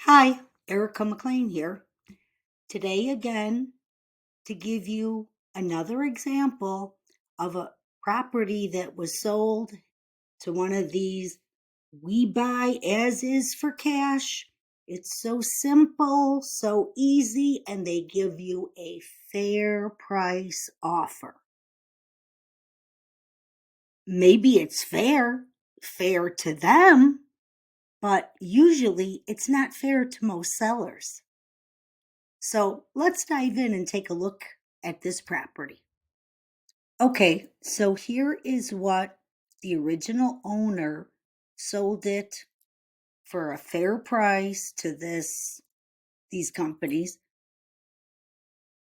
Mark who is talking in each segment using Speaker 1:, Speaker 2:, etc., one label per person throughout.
Speaker 1: Hi, Erica McLean here. Today again to give you another example of a property that was sold to one of these we buy as is for cash. It's so simple, so easy, and they give you a fair price offer. Maybe it's fair to them, but usually it's not fair to most sellers. So let's dive in and take a look at this property. Okay, so here is what the original owner sold it for a fair price to these companies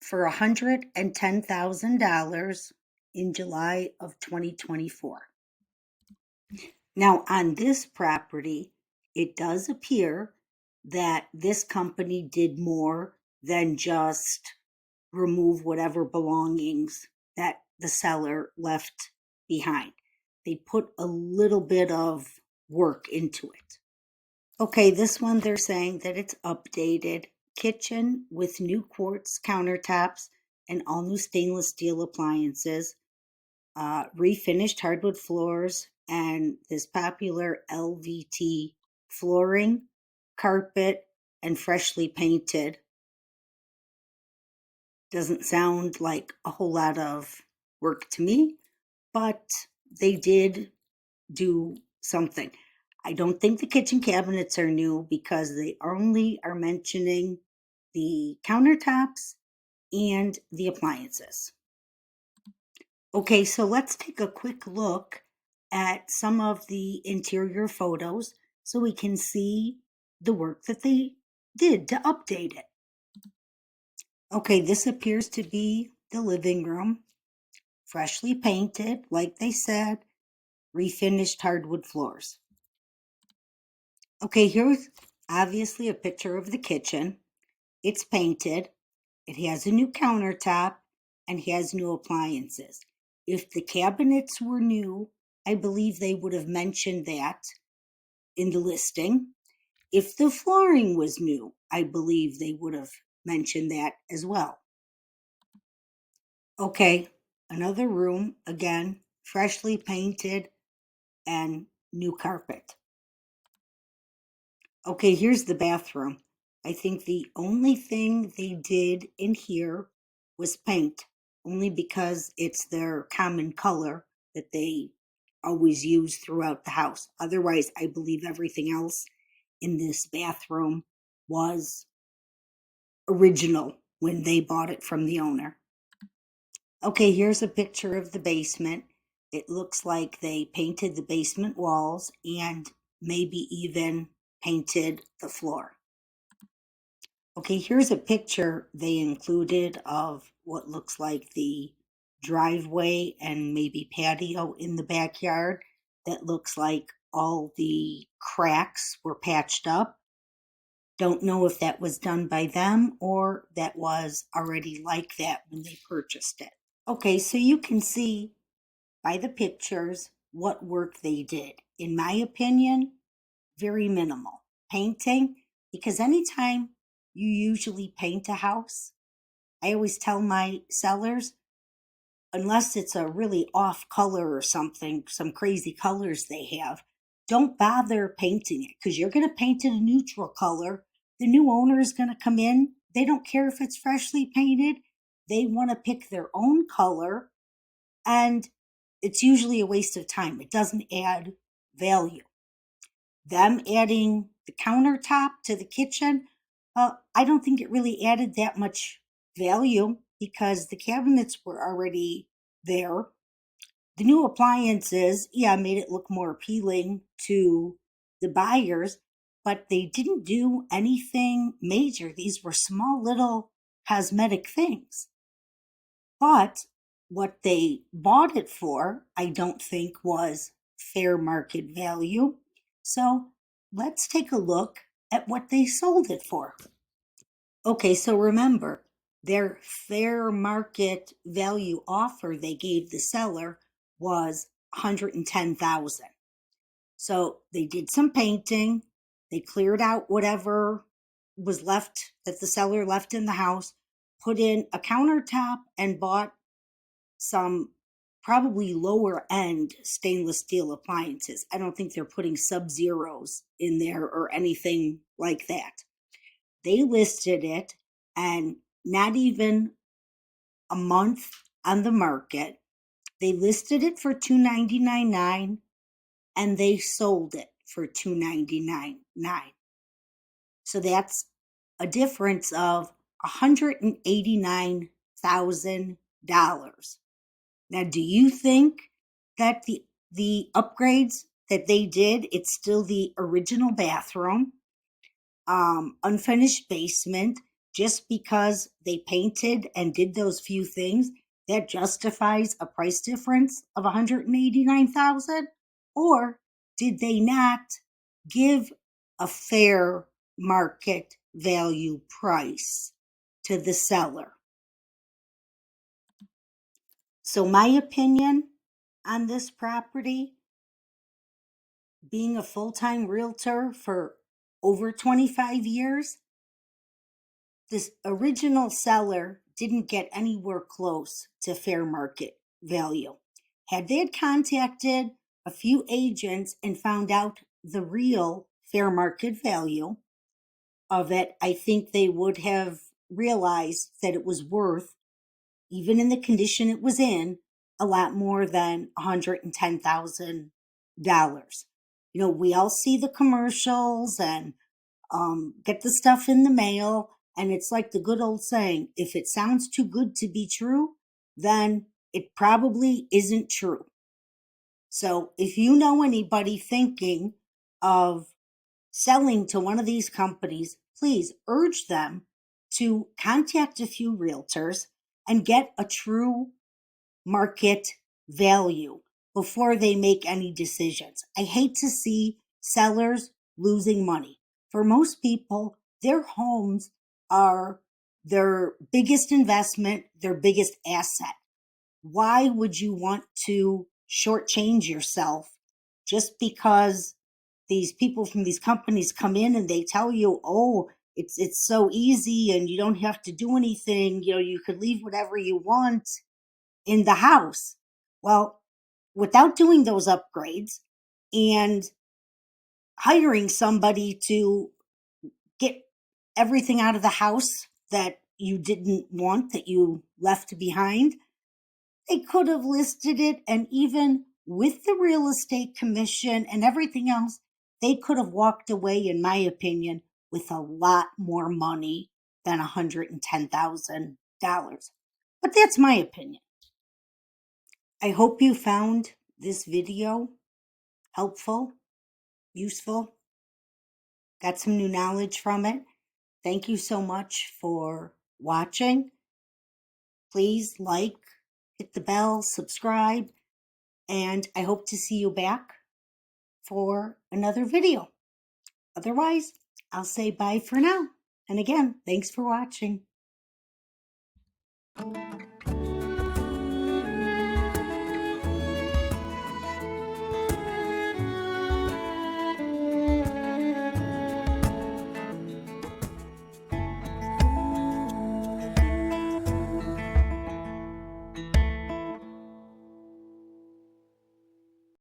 Speaker 1: for $110,000 in July of 2024. Now, on this property, it does appear that this company did more than just remove whatever belongings that the seller left behind. They put a little bit of work into it. Okay, this one they're saying that it's updated kitchen with new quartz countertops and all new stainless steel appliances, refinished hardwood floors, and this popular LVT flooring, carpet, and freshly painted. Doesn't sound like a whole lot of work to me, but they did do something. I don't think the kitchen cabinets are new because they only are mentioning the countertops and the appliances. Okay, so let's take a quick look at some of the interior photos so we can see the work that they did to update it. Okay, this appears to be the living room, freshly painted, like they said, refinished hardwood floors. Okay, here's obviously a picture of the kitchen. It's painted, it has a new countertop, and has new appliances. If the cabinets were new, I believe they would have mentioned that in the listing. If the flooring was new, I believe they would have mentioned that as well. Okay, another room, again, freshly painted and new carpet. Okay, here's the bathroom. I think the only thing they did in here was paint, only because it's their common color that they always use throughout the house. Otherwise, I believe everything else in this bathroom was original when they bought it from the owner. Okay, here's a picture of the basement. It looks like they painted the basement walls and maybe even painted the floor. Okay, here's a picture they included of what looks like the driveway and maybe patio in the backyard. That looks like all the cracks were patched up. Don't know if that was done by them or that was already like that when they purchased it. Okay, so you can see by the pictures what work they did. In my opinion, very minimal. Painting, because anytime you usually paint a house, I always tell my sellers, unless it's a really off color or something, some crazy colors they have, don't bother painting it because you're going to paint it a neutral color. The new owner is going to come in. They don't care if it's freshly painted. They want to pick their own color, and it's usually a waste of time. It doesn't add value. Them adding the countertop to the kitchen, I don't think it really added that much value because the cabinets were already there. The new appliances, yeah, made it look more appealing to the buyers, but they didn't do anything major. These were small little cosmetic things. But what they bought it for, I don't think was fair market value. So let's take a look at what they sold it for. Okay, so remember, their fair market value offer they gave the seller was 110,000. So they did some painting, they cleared out whatever was left, that the seller left in the house, put in a countertop, and bought some probably lower end stainless steel appliances. I don't think they're putting Sub-Zeros in there or anything like that. They listed it, and not even a month on the market, they listed it for $299.9, and they sold it for $299.9. So that's a difference of $189,000. Now, do you think that the upgrades that they did, it's still the original bathroom, unfinished basement, just because they painted and did those few things, that justifies a price difference of 189,000? Or did they not give a fair market value price to the seller? So my opinion on this property, being a full-time realtor for over 25 years, this original seller didn't get anywhere close to fair market value. Had they had contacted a few agents and found out the real fair market value of it, I think they would have realized that it was worth, even in the condition it was in, a lot more than $110,000. We all see the commercials and get the stuff in the mail, and it's like the good old saying, if it sounds too good to be true, then it probably isn't true. So if you know anybody thinking of selling to one of these companies, please urge them to contact a few realtors and get a true market value before they make any decisions. I hate to see sellers losing money. For most people, their homes are their biggest investment, their biggest asset. Why would you want to shortchange yourself just because these people from these companies come in and they tell you, oh, it's so easy and you don't have to do anything, you could leave whatever you want in the house? Well, without doing those upgrades and hiring somebody to get everything out of the house that you didn't want, that you left behind, they could have listed it, and even with the real estate commission and everything else, they could have walked away, in my opinion, with a lot more money than $110,000. But that's my opinion. I hope you found this video helpful, useful, got some new knowledge from it. Thank you so much for watching. Please like, hit the bell, subscribe, and I hope to see you back for another video. Otherwise, I'll say bye for now. And again, thanks for watching.